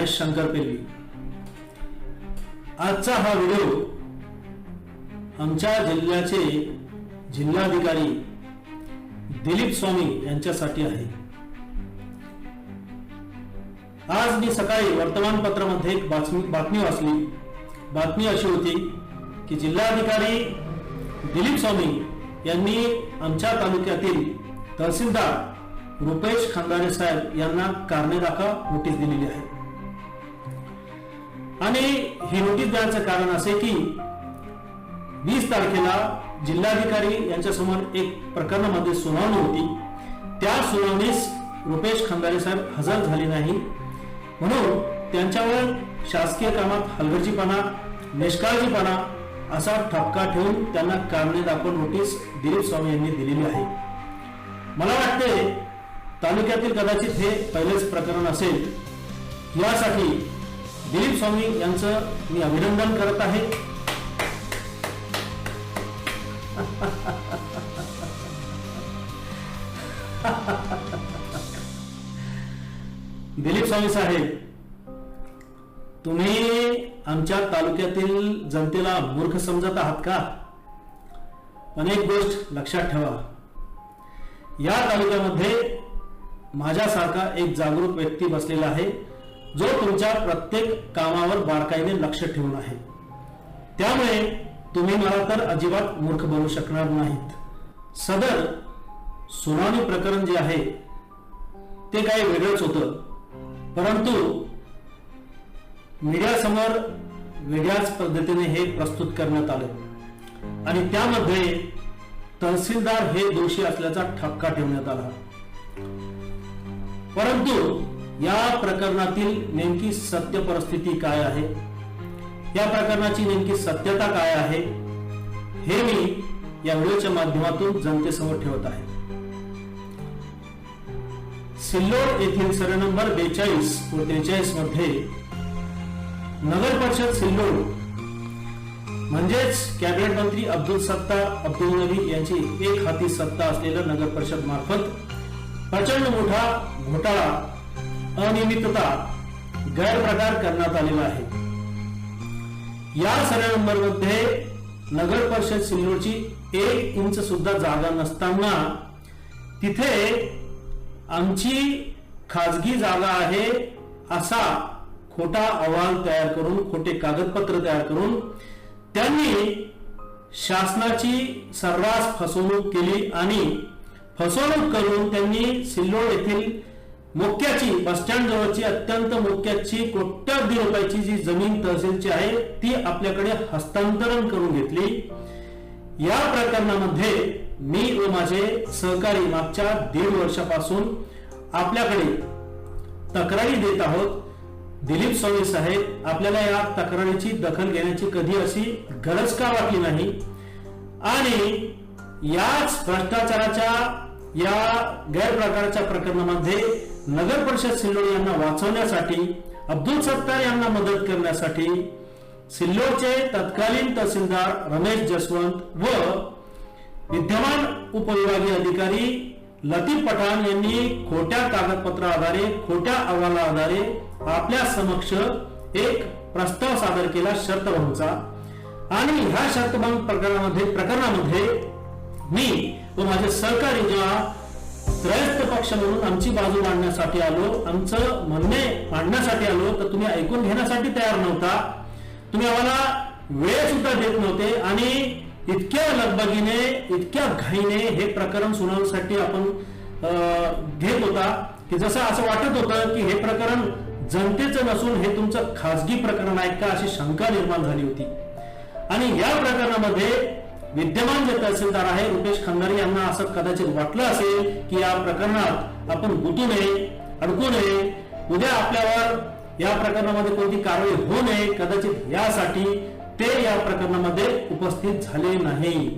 महेश शंकरपेल्ली। आजचा हा व्हिडिओ आमच्या जिल्ह्याचे जिल्हाधिकारी दिलीप स्वामी यांच्यासाठी आहे। आज मी सकाळी वर्तमानपत्रामध्ये एक बातमी वाचली। बातमी अशी होती की जिल्हाधिकारी दिलीप स्वामी यांनी आमच्या तालुक्यातील तहसीलदार रुपेश खंदारे साहेब यांना कारणे दाखवा नोटीस दिलेली आहे। आणि ही नोटीस द्यायचं कारण असे की 20 तारखेला जिल्हाधिकारी यांच्या समोर एक प्रकरणामध्ये सुनावणी होती। त्या सुनावणीस रुपेश खंदारे साहेब हजर झाले नाही, म्हणून त्यांच्यावर शासकीय कामात हलगर्जीपणा, निष्काळजीपणा असा ठपका ठेवून त्यांना कारणे दाखवा नोटीस दिलीप स्वामी यांनी दिलेली आहे। मला वाटते तालुक्यातील कदाचित हे पहिलेच प्रकरण असेल। यासाठी दिलीप स्वामी यांचं मी अभिनंदन करत आहे। दिलीप स्वामी साहेब, तुम्ही आमच्या तालुक्यातील जनतेला मूर्ख समजत आहात का? पण एक गोष्ट लक्षात ठेवा, या तालुक्यामध्ये माझ्यासारखा एक जागरूक व्यक्ती बसलेला आहे, जो तुमच्या प्रत्येक कामावर बारकाईने लक्ष ठेवून आहे। त्यामुळे तुम्ही मला तर अजिबात मूर्ख बनवू शकणार नाहीत। सदर सुनावणी प्रकरण जे आहे ते काही वेगळंच होतं, परंतु मीडियासमोर वेगळ्याच पद्धतीने हे प्रस्तुत करण्यात आलं आणि त्यामध्ये तहसीलदार हे दोषी असल्याचा ठपका ठेवण्यात आला। परंतु या प्रकरणातील नेमकी सत्य परिस्थिती काय आहे, या प्रकरणाची नेमकी सत्यता काय आहे, हे मी या व्हिडिओच्या माध्यमातून जनतेसमोर ठेवत आहे। सिल्लोड येथील सर्वे नंबर 42 व 43 मध्ये नगर परिषद सिल्लोड म्हणजेच कॅबिनेट मंत्री अब्दुल सत्तार अब्दुल नबी यांची एक हाती सत्ता असलेल्या नगर परिषद मार्फत प्रचंड मोठा घोटाळा, अनियमितता, गैरप्रकार करण्यात आलेला आहे। या सर्वे नंबर मध्ये नगर परिषद सिल्लोडची 1 इंच सुद्धा जागा नसताना तिथे आमची खाजगी जागा आहे असा खोटा अहवाल तयार करून, खोटे कागदपत्र तयार करून त्यांनी शासनाची सर्रास फसवणूक केली आणि फसवणूक करून त्यांनी सिल्लोड येथील मोक्याची, बस स्टँड जवळची अत्यंत मोक्याची कोट्यवधी रुपयाची जी जमीन तहसीलची आहे ती आपल्याकडे हस्तांतरण करून घेतली। या प्रकरणामध्ये मी व माझे सहकारी मागच्या 1.5 वर्षापासून आपल्याकडे तक्रारी देत आहोत। दिलीप स्वामी साहेब, आपल्याला या तक्रारीची दखल घेण्याची कधी अशी गरज का वाटली नाही? आणि याच भ्रष्टाचाराच्या, या गैरप्रकाराच्या प्रकरणामध्ये नगर परिषद सिल्लोड यांना वाचवण्यासाठी, अब्दुल सत्तार यांना मदत करण्यासाठी सिल्लोडचे तत्कालीन तहसीलदार रमेश जसवंत व विद्यमान उपविभागीय अधिकारी लतीफ पठाण यांनी खोट्या कागदपत्र आधारे, खोट्या अहवाला आधारे आपल्या समक्ष एक प्रस्ताव सादर केला शर्तभंगचा। आणि ह्या शर्तभंग प्रकरणामध्ये मी व माझे सहकारी जेव्हा त्रयस्थ पक्ष म्हणून आमची बाजू मांडण्यासाठी आलो, आमचं म्हणणे मांडण्यासाठी आलो, तर तुम्ही ऐकून घेण्यासाठी तयार नव्हता। तुम्ही आम्हाला वेळ सुद्धा देत नव्हते आणि इतक्या लगबगीने, इतक्या घाईने हे प्रकरण सुनावण्यासाठी आपण घेत होता की जसं असं वाटत होतं की हे प्रकरण जनतेचं नसून हे तुमचं खासगी प्रकरण आहे का, अशी शंका निर्माण झाली होती। आणि या प्रकरणामध्ये विद्यमान जे तहसीलदार आहे रुपेश खंदारे यांना असं कदाचित वाटलं असेल की या प्रकरणात आपण गुंतू नये, अडकू नये, उद्या आपल्यावर या प्रकरणामध्ये कोणती कारवाई होऊ नये, कदाचित यासाठी ते या प्रकरणामध्ये उपस्थित झाले नाही।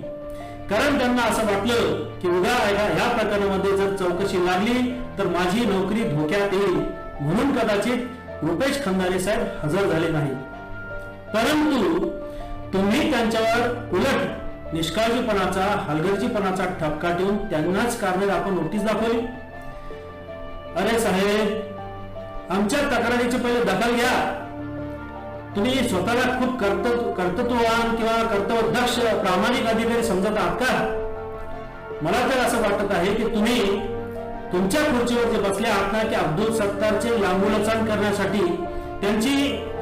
कारण त्यांना असं वाटलं की उद्या या प्रकरणामध्ये जर चौकशी लागली तर माझी नोकरी धोक्यात येईल, म्हणून कदाचित रुपेश खंदारे साहेब हजर झाले नाही। परंतु तुम्ही त्यांच्यावर उलट निष्काळजीपणाचा, हलगर्जीपणाचा ठपका ठेवून त्यांनाच कारणे आपण नोटीस दाखवली। अरे साहेब, आमच्या तक्रारीची पहिले दखल घ्या. तुम्ही स्वतःला खूप कर्तृत्ववान किंवा कर्तव्यदक्ष प्रामाणिक अधिकारी समजत आहात का? मला तर असं वाटत आहे की तुम्ही तुमच्या खुर्चीवर जे बसले आहात ना, की अब्दुल सत्तारचे लांबुलचान करण्यासाठी, त्यांची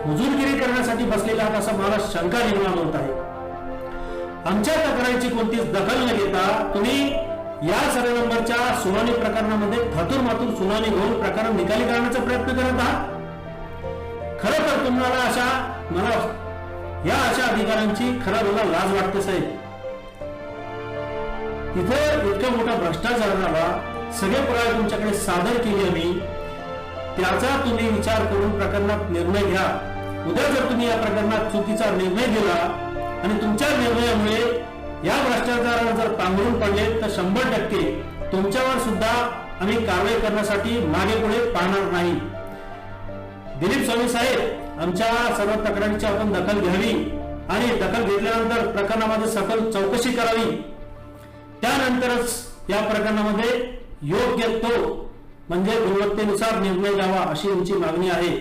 हुजूरगिरी करण्यासाठी बसलेले आहात असं मला शंका निर्माण होत आहे. आमच्या तक्रारीची कोणतीच दखल न घेता तुम्ही या सर्व नंबरच्या सुनावणी प्रकरणामध्ये थातूर मातूर सुनावणी घेऊन प्रकरण निकाली करण्याचा प्रयत्न करत आहात. खरं तर तुम्हाला मला या अशा अधिकाऱ्यांची खरं मला लाज वाटते साहेब. इथे इतका मोठा भ्रष्टाचार झाला, सगळे पुरावे तुमच्याकडे सादर केले आम्ही, त्याचा तुम्ही विचार करून प्रकरणात निर्णय घ्या. उद्या जर तुम्ही या प्रकरणात चुकीचा निर्णय दिला आणि तुमच्या निर्णयामुळे या भ्रष्टाचाराला जर पांघरून पडले तर 100% तुमच्यावर सुद्धा आम्ही कारवाई करण्यासाठी मागे पुढे पाहणार नाही. दिलीप स्वामी साहेब, आमच्या सर्व तक्रारीची आपण दखल घ्यावी आणि दखल घेतल्यानंतर प्रकरणामध्ये सखोल चौकशी करावी. त्यानंतरच या प्रकरणामध्ये योग्य तो म्हणजे गुणवत्तेनुसार निर्णय घ्यावा अशी आमची मागणी आहे.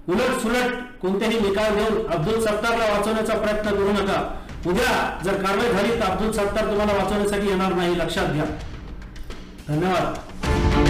उलट सुलट कोणतेही निकाल देऊन अब्दुल सत्तारला वाचवण्याचा प्रयत्न करू नका. उद्या जर कारवाई झाली तर अब्दुल सत्तार तुम्हाला वाचवण्यासाठी येणार नाही, लक्षात घ्या. धन्यवाद.